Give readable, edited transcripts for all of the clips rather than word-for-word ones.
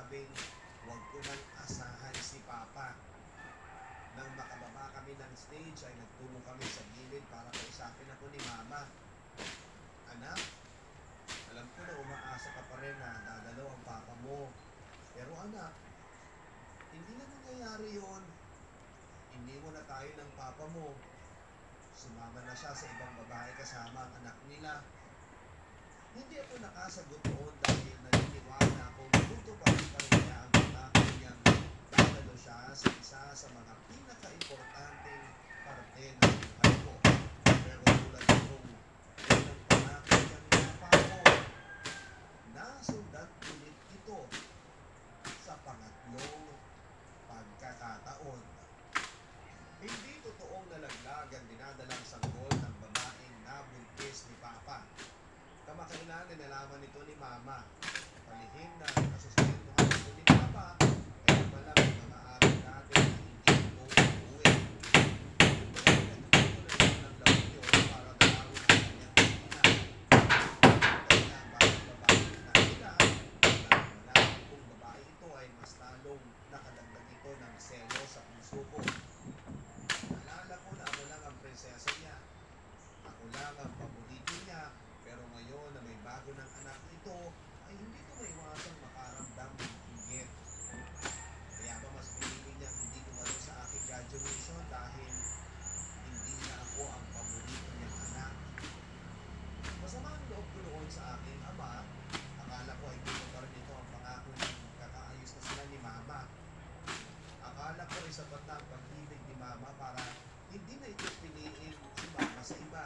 sinabing huwag ko nang asahan si Papa. Nang makababa kami ng stage ay nagtungo kami sa gilid para kausapin ako ni Mama. Anak, alam ko na umaasa ka pa rin na dadalaw ang Papa mo. Pero anak, hindi na nangyayari yun. Hindi mo na tayo ng Papa mo. Sumama na siya sa ibang babae kasama ang anak nila. Hindi ako nakasagot noon dahil naniniwala akong tutuparin pa rin niya ang pangako niyang dadalo siya sa isa sa mga pinaka-importanteng parte ng buhay ko. Pero tulad nitong unang pangako niyang napako, nasundan ulit ito sa pangatlong pagkakataon. Hindi totoong nalaglag ang dinadalang sanggol ng babaeng nabuntis ni Papa. Kamakailan ay nalaman ito ni Mama. Palihim na kasustentuhan ito ni Papa, kaya pala may mga araw natin na hindi ito uuwi. Kaya nagtutuloy na ito ng lawyo para dalawin ang kanyang ina. Kaya bakit babae na nila, nalaman kung babae ito ay mas lalong nakadagdag ito ng selo sa puso ko. Naalala ko na ako lang ang prinsesa niya. Ako lang ang paborito niya. Pero ngayon na may bago ng anak ito, ay hindi ko maiwasang makaramdam ng higit. Kaya ba mas pinili niyang hindi dumalo sa aking graduation dahil hindi na ako ang paborito niyang anak. Masama ang loob ko noon sa aking ama. Akala ko ay dito pa rin ito ang pangako ng kakaayos na sila ni Mama. Akala ko ay sapat na ang pag-ibig ni Mama para hindi na ito piliin si Mama sa iba.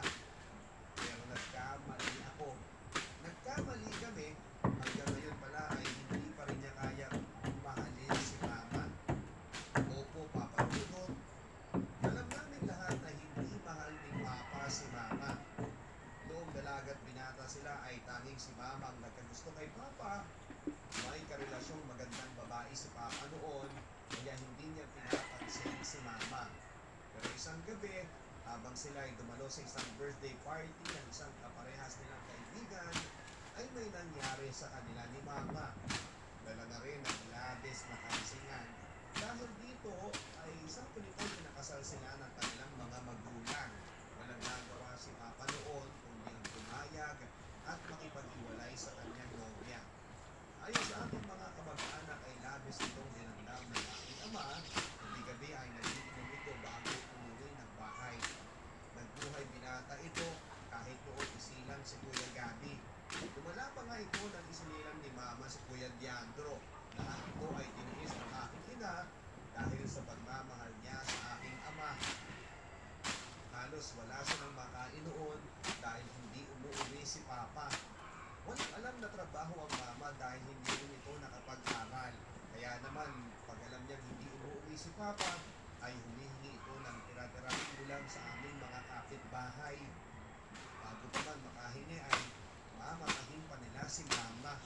Pero nagkamali ako. Nagkamali kami. Hanggang ngayon pala ay hindi pa rin niya kaya mahalin si Mama. Opo, Papa Dudut. Alam namin lahat na hindi mahal ni Papa si Mama. Noong dalagat binata sila ay tanging si Mama ang nagkagusto kay Papa. May karelasyong magandang babae si Papa noon, kaya hindi niya pinapansin si Mama. Pero isang gabi, habang sila ay dumalo sa isang birthday party ng isang kaparehas nilang kaibigan, ay may nangyari sa kanila ni Mama. Dala na rin ang labis na kansingan. Dahil dito ay isang nito pinakasal sila ng kanilang mga magulang. Walang nagawa si Papa noon kundi ang pumayag at makipag-iwalay sa kanyang nobya. Ayon sa ating mga kamag-anak ay labis itong dinamdam ng aking ama. Gabi-gabi ay nag-iinom ito bago umuwi ng bahay. Nagbuhay binata ito kahit noon isilang si Kuya Gabi. Lumala pa nga ito ng isinilang ni Mama si Kuya Diandro. Lahat ito ay tiniis ng aking ina dahil sa pagmamahal niya sa aking ama. Halos wala silang makain noon dahil hindi umuwi si Papa. Walang alam na trabaho ang Mama dahil hindi rin ito nakapag-aral. Kaya naman, pag alam niyang hindi umuwi si Papa, ay humihingi ito ng tira-tirang ulam sa aming mga kapitbahay. Bago pa man makahingi ay mamamahin pa nila si Mama.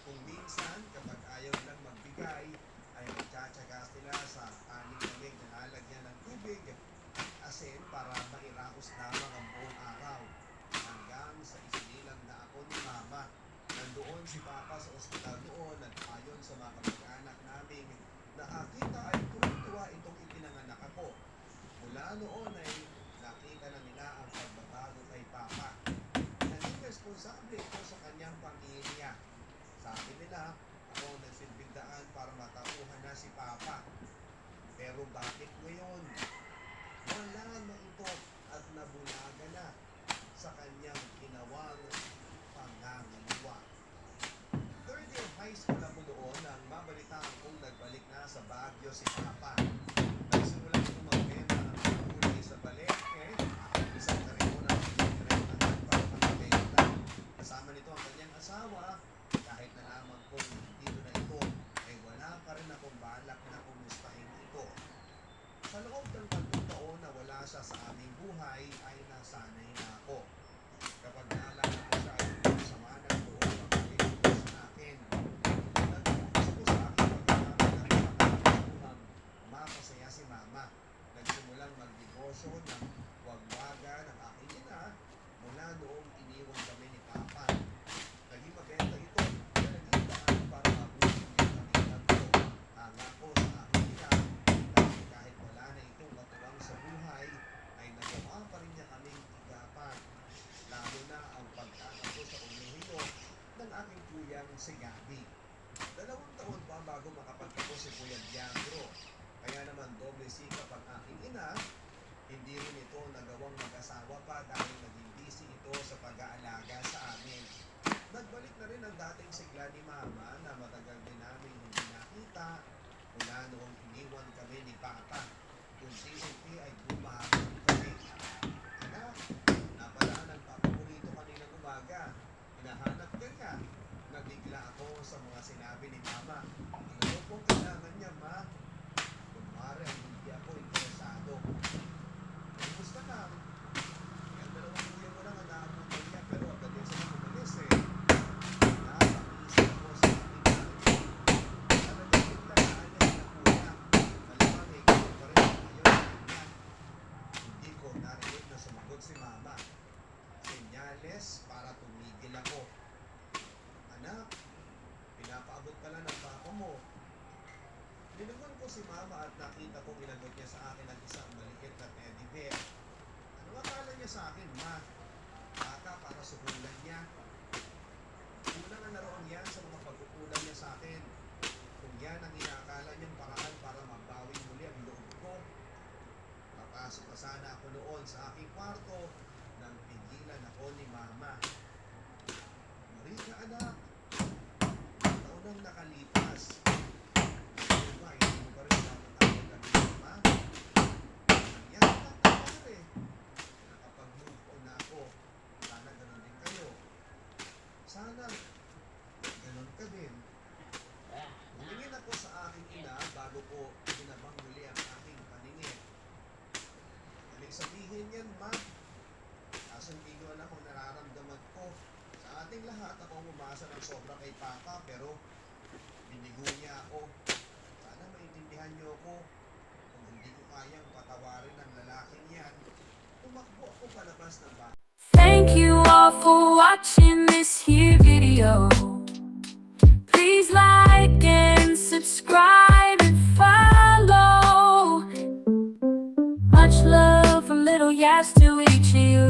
Kung minsan, kapag ayaw nilang magbigay, ay magtsatsaga sila sa aning lamig na lalagyan ng tubig at asin para mairaos lamang ang buong araw. Hanggang sa isinilang na ako ni Mama. Nandoon si Papa sa ospital noon at ayon sa mga kamag-anak namin, nakakita ay tuwa itong ipinanganak ako. Mula noon ay nakita na nila ang pagbabago kay Papa. Naging responsable ito sa kanyang pamilya. Sabi nila, ako ang nagsilbing daan para matauhan na si Papa. Pero bakit ngayon? Wala na ito at nabulaga na sa kanyang ginawang pangangaliwa. Third year high school ako doon nang mabalitaan kong nagbalik na sa Baguio si Papa. Nagsimulan ko magbenta ng mga gulay sa palengke, isang karito na pinirentahan para makabenta. Kasama nito ang kanyang asawa, kahit nalaman kong dito na ito, ay wala pa rin akong balak na kumustahin ito. Sa loob ng 3 taon na wala siya sa aming buhay, ay nasanay na ako. Kapag naalala ko siya ay sama ng loob ang pagkakita sa akin. Nagpupunta ko sa aking pagkakita ng makakasuhang mapasaya si Mama. Nagsimulang magnegosyo ng wagwaga ng aking ina mula noong iniwan kami ni Papa. Naging mabenta ito na naging daan para mabuhay din kami nagsisikap ang aking ina, hindi rin ito nagawang mag-asawa pa dahil naging busy ito sa pag-aalaga sa amin. Nagbalik na rin ang dating sigla ni Mama na matagal din namin hindi nakita mula noong iniwan kami ni Papa. Unti-unti ay bumahagon kami. Anak, napalaan ang paborito kaninang umaga. Hinahanap ka niya. Nabigla ako sa mga sinabi ni Mama. Ano pong kailangan niya, Ma? Kumare, hindi ako interesado. Gusto ka? Yung dalawang kuya mo lang ang naabutan niya pero agad din sila umalis eh. Nakakaisip ako sa aking nanay. Talagang biglaan niya sila kuya. Malamang eh, ganun pa rin ang ayaw sa kanya. Hindi ko narinig na sumagot si Mama. Senyales para tumigil ako. Anak, pinapaabot ka lang ng papa mo. Nilugon ko si Mama at nakita kong inagot niya sa akin ang isang maliit na teddy bear. Ano akala niya sa akin, Ma? Baka para suhulan niya. Kulang ang naroon yan sa mga pagkukulang niya sa akin. Kung yan ang inaakala niyang paraan para mabawi muli ang loob ko. Papasok pa sana ako noon sa aking kwarto nang pigilan ako ni Mama. Marika, anak. Taon ang nakalipas. Diba, hindi mo pa rin nakatawag kami, Ma? Yan ang nangyari. Nakapag-move on na ako. Sana ganun din kayo. Sana ganun ka din. Tumingin ako sa aking ina bago ko binabang muli ang aking paningin. Ibig sabihin yan, Ma. Kaso hindi ko alam kung nararamdaman ko. Sa ating lahat, ako ang umasa ng sobra kay Papa pero binigo niya ako. Sana maintindihan niyo ako. Kung hindi ko kayang patawarin ang lalaking yan, tumakbo ako palabas ng bahay. Thank you all for watching this here video. Please like and subscribe and follow. Much love from Little Yas to each of you.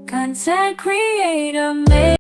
Content creator.